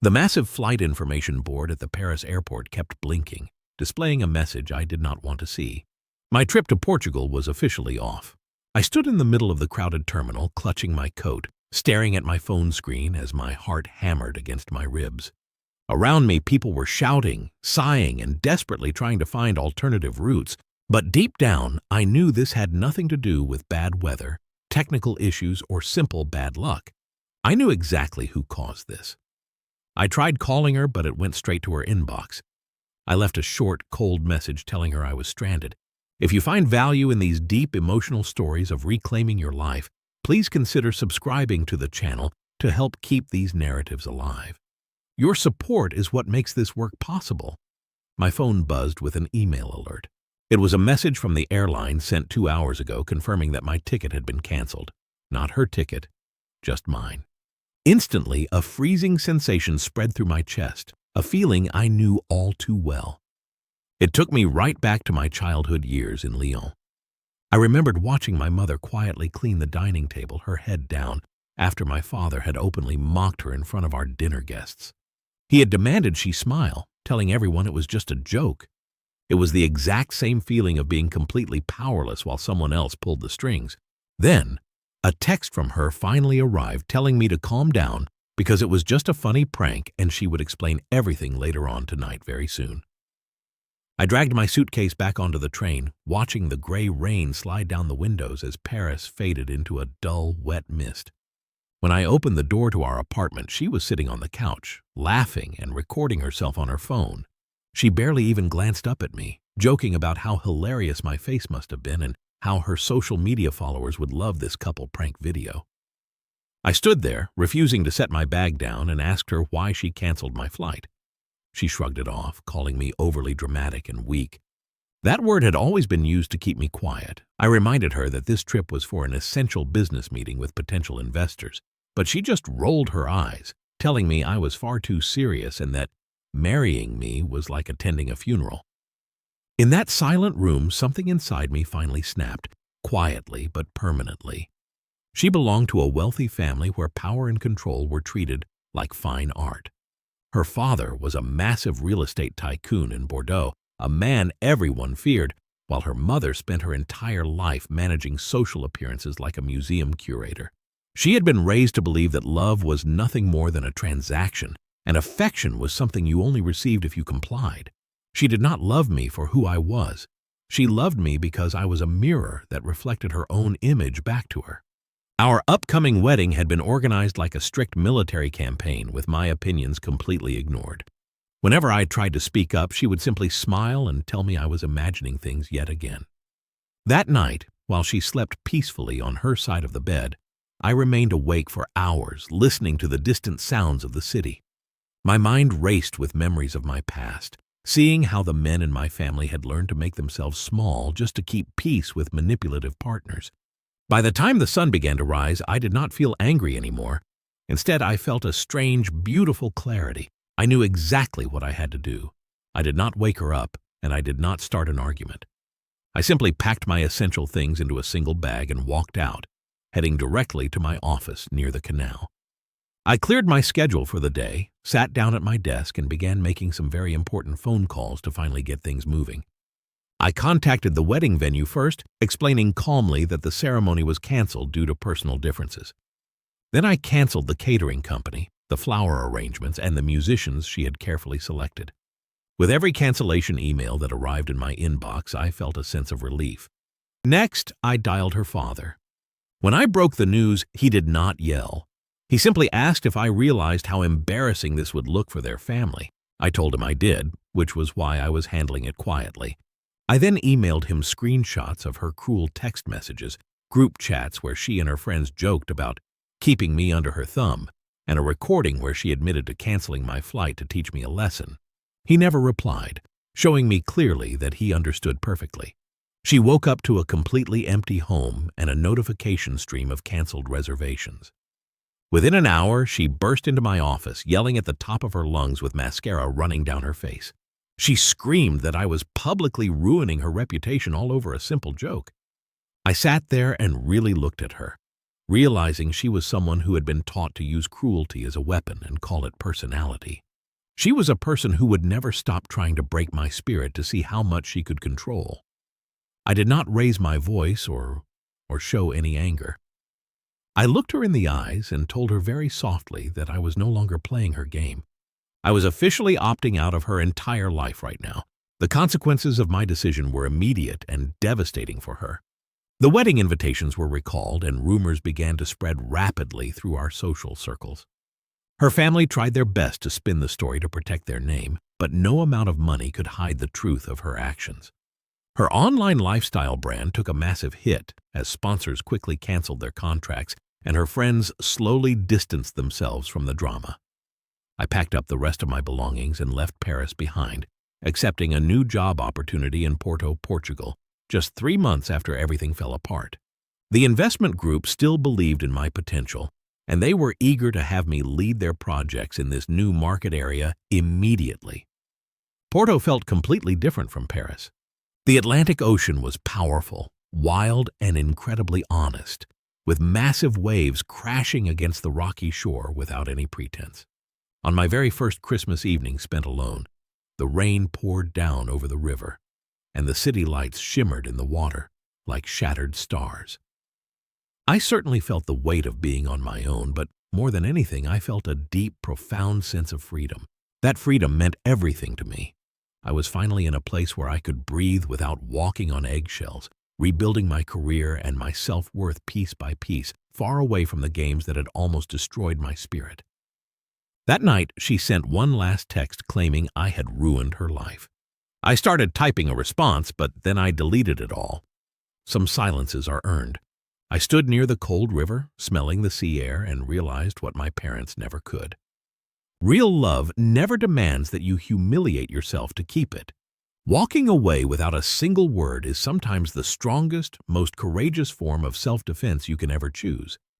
The massive flight information board at the Paris airport kept blinking, displaying a message I did not want to see. My trip to Portugal was officially off. I stood in the middle of the crowded terminal, clutching my coat, staring at my phone screen as my heart hammered against my ribs. Around me, people were shouting, sighing, and desperately trying to find alternative routes. But deep down, I knew this had nothing to do with bad weather, technical issues, or simple bad luck. I knew exactly who caused this. I tried calling her, but it went straight to her inbox. I left a short, cold message telling her I was stranded. If you find value in these deep, emotional stories of reclaiming your life, please consider subscribing to the channel to help keep these narratives alive. Your support is what makes this work possible. My phone buzzed with an email alert. It was a message from the airline sent 2 hours ago confirming that my ticket had been canceled. Not her ticket, just mine. Instantly, a freezing sensation spread through my chest, a feeling I knew all too well. It took me right back to my childhood years in Lyon. I remembered watching my mother quietly clean the dining table, her head down, after my father had openly mocked her in front of our dinner guests. He had demanded she smile, telling everyone it was just a joke. It was the exact same feeling of being completely powerless while someone else pulled the strings. Then, a text from her finally arrived telling me to calm down because it was just a funny prank and she would explain everything later on tonight very soon. I dragged my suitcase back onto the train, watching the gray rain slide down the windows as Paris faded into a dull, wet mist. When I opened the door to our apartment, she was sitting on the couch, laughing and recording herself on her phone. She barely even glanced up at me, joking about how hilarious my face must have been and how her social media followers would love this couple prank video. I stood there, refusing to set my bag down, and asked her why she canceled my flight. She shrugged it off, calling me overly dramatic and weak. That word had always been used to keep me quiet. I reminded her that this trip was for an essential business meeting with potential investors, but she just rolled her eyes, telling me I was far too serious and that marrying me was like attending a funeral. In that silent room, something inside me finally snapped, quietly but permanently. She belonged to a wealthy family where power and control were treated like fine art. Her father was a massive real estate tycoon in Bordeaux, a man everyone feared, while her mother spent her entire life managing social appearances like a museum curator. She had been raised to believe that love was nothing more than a transaction, and affection was something you only received if you complied. She did not love me for who I was. She loved me because I was a mirror that reflected her own image back to her. Our upcoming wedding had been organized like a strict military campaign, with my opinions completely ignored. Whenever I tried to speak up, she would simply smile and tell me I was imagining things yet again. That night, while she slept peacefully on her side of the bed, I remained awake for hours, listening to the distant sounds of the city. My mind raced with memories of my past, seeing how the men in my family had learned to make themselves small just to keep peace with manipulative partners. By the time the sun began to rise, I did not feel angry anymore. Instead, I felt a strange, beautiful clarity. I knew exactly what I had to do. I did not wake her up, and I did not start an argument. I simply packed my essential things into a single bag and walked out, heading directly to my office near the canal. I cleared my schedule for the day, sat down at my desk, and began making some very important phone calls to finally get things moving. I contacted the wedding venue first, explaining calmly that the ceremony was canceled due to personal differences. Then I canceled the catering company, the flower arrangements, and the musicians she had carefully selected. With every cancellation email that arrived in my inbox, I felt a sense of relief. Next, I dialed her father. When I broke the news, he did not yell. He simply asked if I realized how embarrassing this would look for their family. I told him I did, which was why I was handling it quietly. I then emailed him screenshots of her cruel text messages, group chats where she and her friends joked about keeping me under her thumb, and a recording where she admitted to canceling my flight to teach me a lesson. He never replied, showing me clearly that he understood perfectly. She woke up to a completely empty home and a notification stream of canceled reservations. Within an hour, she burst into my office, yelling at the top of her lungs with mascara running down her face. She screamed that I was publicly ruining her reputation all over a simple joke. I sat there and really looked at her. realizing she was someone who had been taught to use cruelty as a weapon and call it personality. She was a person who would never stop trying to break my spirit to see how much she could control. I did not raise my voice or show any anger. I looked her in the eyes and told her very softly that I was no longer playing her game. I was officially opting out of her entire life right now. The consequences of my decision were immediate and devastating for her. The wedding invitations were recalled and rumors began to spread rapidly through our social circles. Her family tried their best to spin the story to protect their name, but no amount of money could hide the truth of her actions. Her online lifestyle brand took a massive hit as sponsors quickly canceled their contracts and her friends slowly distanced themselves from the drama. I packed up the rest of my belongings and left Paris behind, accepting a new job opportunity in Porto, Portugal, just 3 months after everything fell apart. The investment group still believed in my potential, and they were eager to have me lead their projects in this new market area immediately. Porto felt completely different from Paris. The Atlantic Ocean was powerful, wild, and incredibly honest, with massive waves crashing against the rocky shore without any pretense. On my very first Christmas evening spent alone, the rain poured down over the river, and the city lights shimmered in the water like shattered stars. I certainly felt the weight of being on my own, but more than anything, I felt a deep, profound sense of freedom. That freedom meant everything to me. I was finally in a place where I could breathe without walking on eggshells, rebuilding my career and my self-worth piece by piece, far away from the games that had almost destroyed my spirit. That night, she sent one last text claiming I had ruined her life. I started typing a response, but then I deleted it all. Some silences are earned. I stood near the cold river, smelling the sea air, and realized what my parents never could. Real love never demands that you humiliate yourself to keep it. Walking away without a single word is sometimes the strongest, most courageous form of self-defense you can ever choose.